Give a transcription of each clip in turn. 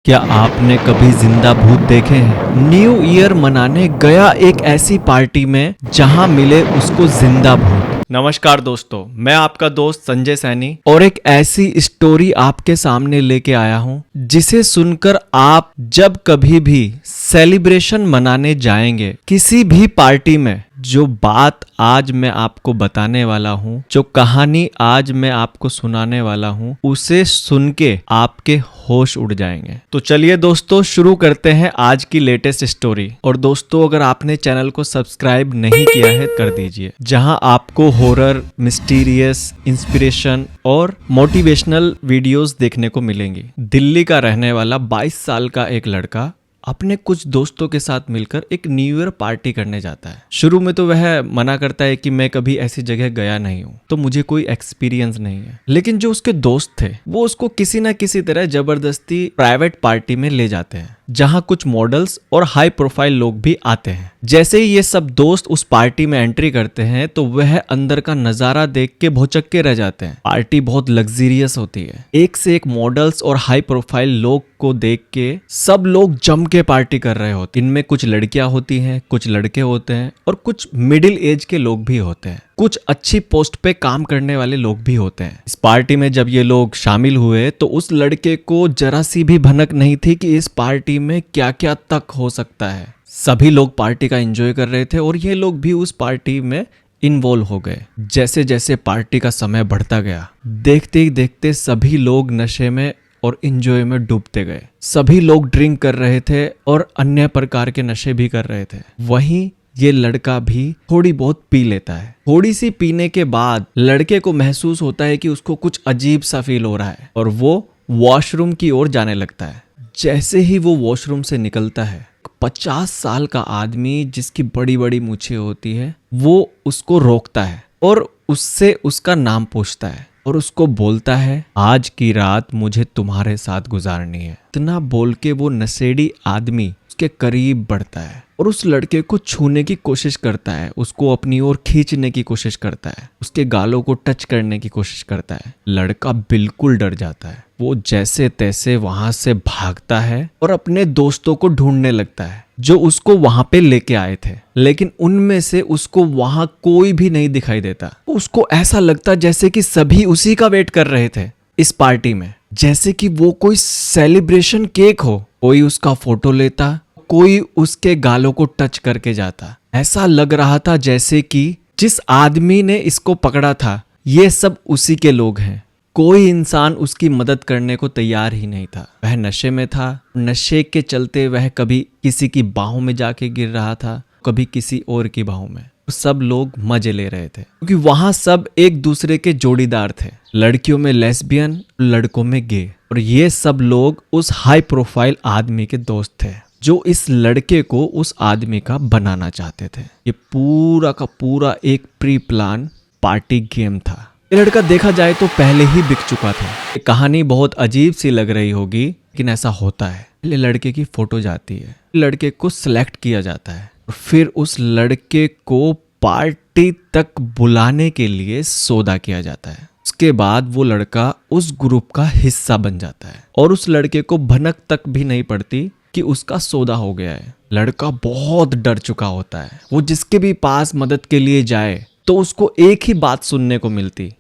क्या आपने कभी जिंदा भूत देखे हैं? न्यू ईयर मनाने गया एक ऐसी पार्टी में जहां मिले उसको जिंदा भूत। नमस्कार दोस्तों, मैं आपका दोस्त संजय सैनी और एक ऐसी स्टोरी आपके सामने लेके आया हूं जिसे सुनकर आप जब कभी भी सेलिब्रेशन मनाने जाएंगे किसी भी पार्टी में, जो बात आज मैं आपको बताने वाला हूँ, जो कहानी आज मैं आपको सुनाने वाला हूँ, उसे सुन के आपके होश उड़ जाएंगे। तो चलिए दोस्तों, शुरू करते हैं आज की लेटेस्ट स्टोरी। और दोस्तों, अगर आपने चैनल को सब्सक्राइब नहीं किया है कर दीजिए, जहां आपको हॉरर, मिस्टीरियस, इंस्पिरेशन और मोटिवेशनल वीडियोस देखने को मिलेंगी। दिल्ली का रहने वाला 22 साल का एक लड़का अपने कुछ दोस्तों के साथ मिलकर एक न्यू ईयर पार्टी करने जाता है। शुरू में तो वह मना करता है कि मैं कभी ऐसी जगह गया नहीं हूँ, तो मुझे कोई एक्सपीरियंस नहीं है। लेकिन जो उसके दोस्त थे वो उसको किसी ना किसी तरह जबरदस्ती प्राइवेट पार्टी में ले जाते हैं, जहां कुछ मॉडल्स और हाई प्रोफाइल लोग भी आते हैं। जैसे ही ये सब दोस्त उस पार्टी में एंट्री करते हैं तो वह अंदर का नजारा देख के भौचक्के रह जाते हैं। पार्टी बहुत लग्जरियस होती है। एक से एक मॉडल्स और हाई प्रोफाइल लोग को देख के सब लोग जम के पार्टी कर रहे होते हैं। इनमें कुछ लड़कियां होती हैं, कुछ लड़के होते हैं और कुछ मिडिल एज के लोग भी होते हैं। कुछ अच्छी पोस्ट पे काम करने वाले लोग भी होते हैं। इस पार्टी में जब ये लोग शामिल हुए तो उस लड़के को जरा सी भी भनक नहीं थी कि इस पार्टी में क्या क्या तक हो सकता है। सभी लोग पार्टी का एंजॉय कर रहे थे और ये लोग भी उस पार्टी में इन्वॉल्व हो गए। जैसे जैसे पार्टी का समय बढ़ता गया, देखते ही देखते सभी लोग नशे में और एंजॉय में डूबते गए। सभी लोग ड्रिंक कर रहे थे और अन्य प्रकार के नशे भी कर रहे थे। वहीं ये लड़का भी थोड़ी बहुत पी लेता है। थोड़ी सी पीने के बाद लड़के को महसूस होता है कि उसको कुछ अजीब सा फील हो रहा है और वो वॉशरूम की ओर जाने लगता है। जैसे ही वो वॉशरूम से निकलता है, 50 साल का आदमी जिसकी बड़ी बड़ी मूछें होती है वो उसको रोकता है और उससे उसका नाम पूछता है और उसको बोलता है, आज की रात मुझे तुम्हारे साथ गुजारनी है। इतना बोल के वो नशेड़ी आदमी उसके करीब बढ़ता है और उस लड़के को छूने की कोशिश करता है, उसको अपनी ओर खींचने की कोशिश करता है, उसके गालों को टच करने की कोशिश करता है। लड़का बिल्कुल डर जाता है। वो जैसे तैसे वहां से भागता है और अपने दोस्तों को ढूंढने लगता है जो उसको वहां पे लेके आए थे। लेकिन उनमें से उसको वहां कोई भी नहीं दिखाई देता। उसको ऐसा लगता जैसे कि सभी उसी का वेट कर रहे थे इस पार्टी में, जैसे कि वो कोई सेलिब्रेशन केक हो। कोई उसका फोटो लेता, कोई उसके गालों को टच करके जाता। ऐसा लग रहा था जैसे कि जिस आदमी ने इसको पकड़ा था ये सब उसी के लोग हैं। कोई इंसान उसकी मदद करने को तैयार ही नहीं था। वह नशे में था। नशे के चलते वह कभी किसी की बाहों में जाके गिर रहा था, कभी किसी और की बाहों में। सब लोग मजे ले रहे थे क्योंकि वहां सब एक दूसरे के जोड़ीदार थे। लड़कियों में लेस्बियन, लड़कों में गे। और ये सब लोग उस हाई प्रोफाइल आदमी के दोस्त थे जो इस लड़के को उस आदमी का बनाना चाहते थे। ये पूरा का पूरा एक प्री प्लान पार्टी गेम था। ये लड़का देखा जाए तो पहले ही बिक चुका था। ये कहानी बहुत अजीब सी लग रही होगी, लेकिन ऐसा होता है। पहले लड़के की फोटो जाती है, लड़के को सिलेक्ट किया जाता है और फिर उस लड़के को पार्टी तक बुलाने के लिए सौदा किया जाता है। उसके बाद वो लड़का उस ग्रुप का हिस्सा बन जाता है और उस लड़के को भनक तक भी नहीं पड़ती कि उसका सौदा हो गया है। लड़का बहुत डर चुका होता है। वो जिसके भी पास मदद के लिए जाए तो उसको एक ही बात सुनने को मिलती,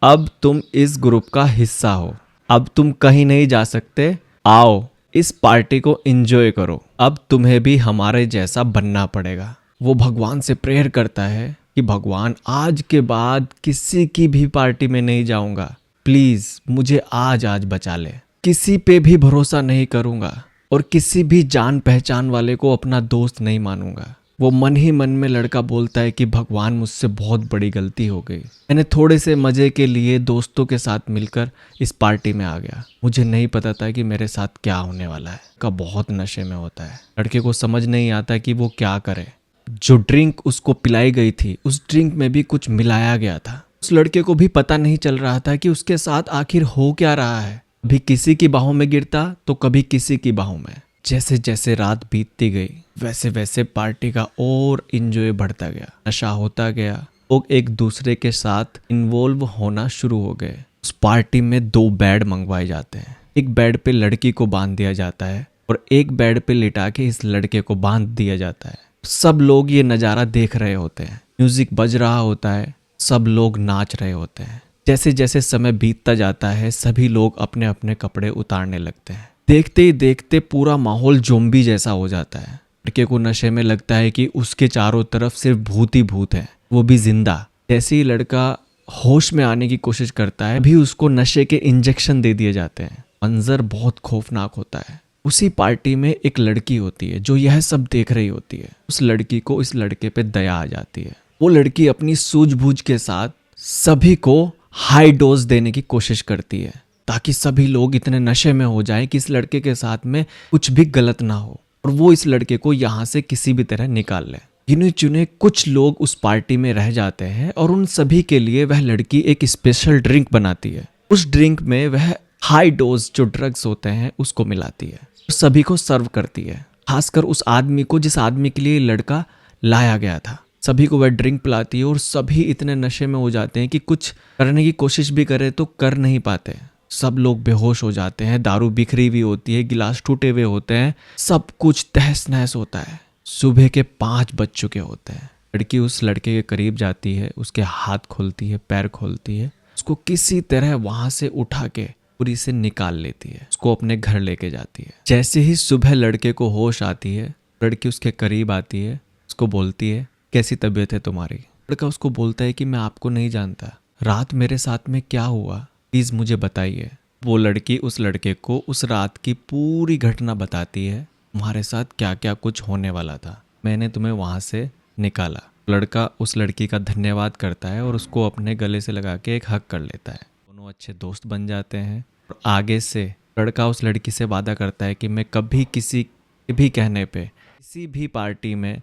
अब तुम इस ग्रुप का हिस्सा हो, अब तुम कहीं नहीं जा सकते, आओ इस पार्टी को एंजॉय करो, अब तुम्हें भी हमारे जैसा बनना पड़ेगा। वो भगवान से प्रेयर करता है कि भगवान, आज के बाद किसी की भी पार्टी में नहीं जाऊंगा, प्लीज मुझे आज बचा ले। किसी पे भी भरोसा नहीं करूंगा और किसी भी जान पहचान वाले को अपना दोस्त नहीं मानूंगा। वो मन ही मन में लड़का बोलता है कि भगवान, मुझसे बहुत बड़ी गलती हो गई। मैंने थोड़े से मजे के लिए दोस्तों के साथ मिलकर इस पार्टी में आ गया। मुझे नहीं पता था कि मेरे साथ क्या होने वाला है। का बहुत नशे में होता है। लड़के को समझ नहीं आता कि वो क्या करे। जो ड्रिंक उसको पिलाई गई थी उस ड्रिंक में भी कुछ मिलाया गया था। उस लड़के को भी पता नहीं चल रहा था कि उसके साथ आखिर हो क्या रहा है। कभी किसी की बाहों में गिरता तो कभी किसी की बाहों में। जैसे जैसे रात बीतती गई वैसे वैसे पार्टी का और एंजॉय बढ़ता गया, नशा होता गया। लोग एक दूसरे के साथ इन्वॉल्व होना शुरू हो गए। उस पार्टी में 2 बेड मंगवाए जाते हैं। एक बेड पे लड़की को बांध दिया जाता है और एक बेड पे लिटा के इस लड़के को बांध दिया जाता है। सब लोग ये नज़ारा देख रहे होते हैं, म्यूजिक बज रहा होता है, सब लोग नाच रहे होते हैं। जैसे जैसे समय बीतता जाता है सभी लोग अपने अपने कपड़े उतारने लगते हैं। देखते ही देखते पूरा माहौल ज़ोंबी जैसा हो जाता है। लड़के को नशे में लगता है कि उसके चारों तरफ सिर्फ भूत ही भूत है, वो भी जिंदा। जैसे ही लड़का होश में आने की कोशिश करता है भी उसको नशे के इंजेक्शन दे दिए जाते हैं। मंजर बहुत खौफनाक होता है। उसी पार्टी में एक लड़की होती है जो यह सब देख रही होती है। उस लड़की को इस लड़के पे दया आ जाती है। वो लड़की अपनी सूझबूझ के साथ सभी को हाई डोज देने की कोशिश करती है ताकि सभी लोग इतने नशे में हो जाएं कि इस लड़के के साथ में कुछ भी गलत ना हो और वो इस लड़के को यहाँ से किसी भी तरह निकाल ले। गिने चुने कुछ लोग उस पार्टी में रह जाते हैं और उन सभी के लिए वह लड़की एक स्पेशल ड्रिंक बनाती है। उस ड्रिंक में वह हाई डोज जो ड्रग्स होते हैं उसको मिलाती है, सभी को सर्व करती है, खासकर उस आदमी को जिस आदमी के लिए लड़का लाया गया था। सभी को वह ड्रिंक पिलाती है और सभी इतने नशे में हो जाते हैं कि कुछ करने की कोशिश भी करे तो कर नहीं पाते। सब लोग बेहोश हो जाते हैं, दारू बिखरी हुई होती है, गिलास टूटे हुए होते हैं, सब कुछ तहस नहस होता है। सुबह के 5 बज चुके होते हैं। लड़की उस लड़के के करीब जाती है, उसके हाथ खोलती है, पैर खोलती है, उसको किसी तरह वहां से उठा के पूरी से निकाल लेती है, उसको अपने घर लेके जाती है। जैसे ही सुबह लड़के को होश आती है, लड़की उसके करीब आती है, उसको बोलती है कैसी तबीयत है तुम्हारी। लड़का उसको बोलता है कि मैं आपको नहीं जानता, रात मेरे साथ में क्या हुआ प्लीज मुझे बताइए। वो लड़की उस लड़के को उस रात की पूरी घटना बताती है, तुम्हारे साथ क्या क्या कुछ होने वाला था, मैंने तुम्हें वहां से निकाला। लड़का उस लड़की का धन्यवाद करता है और उसको अपने गले से लगा के एक हग कर लेता है। दोनों अच्छे दोस्त बन जाते हैं और आगे से लड़का उस लड़की से वादा करता है कि मैं कभी किसी के भी कहने पे किसी भी पार्टी में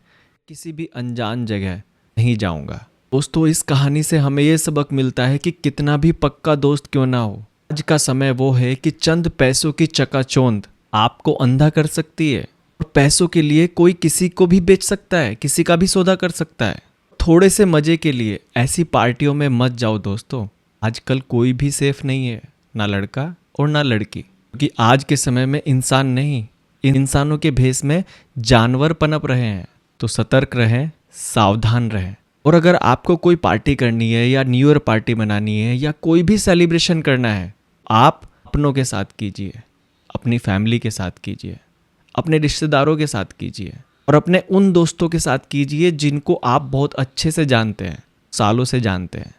किसी भी अनजान जगह नहीं जाऊंगा। दोस्तों, इस कहानी से हमें ये सबक मिलता है कि कितना भी पक्का दोस्त क्यों ना हो, आज का समय वो है कि चंद पैसों की चकाचौंध आपको अंधा कर सकती है और पैसों के लिए कोई किसी को भी बेच सकता है, किसी का भी सौदा कर सकता है। थोड़े से मजे के लिए ऐसी पार्टियों में मत जाओ दोस्तों। आजकल कोई भी सेफ नहीं है, ना लड़का और ना लड़की, क्योंकि आज के समय में इंसान नहीं, इन इंसानों के भेष में जानवर पनप रहे हैं। तो सतर्क रहें, सावधान रहें। और अगर आपको कोई पार्टी करनी है या न्यू ईयर पार्टी मनानी है या कोई भी सेलिब्रेशन करना है, आप अपनों के साथ कीजिए, अपनी फैमिली के साथ कीजिए, अपने रिश्तेदारों के साथ कीजिए और अपने उन दोस्तों के साथ कीजिए जिनको आप बहुत अच्छे से जानते हैं, सालों से जानते हैं।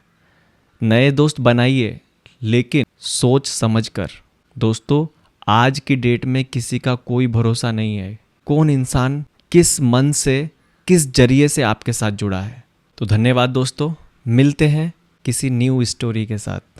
नए दोस्त बनाइए लेकिन सोच समझकर। दोस्तों, आज की डेट में किसी का कोई भरोसा नहीं है, कौन इंसान किस मन से किस जरिए से आपके साथ जुड़ा है। तो धन्यवाद दोस्तों, मिलते हैं किसी न्यू स्टोरी के साथ।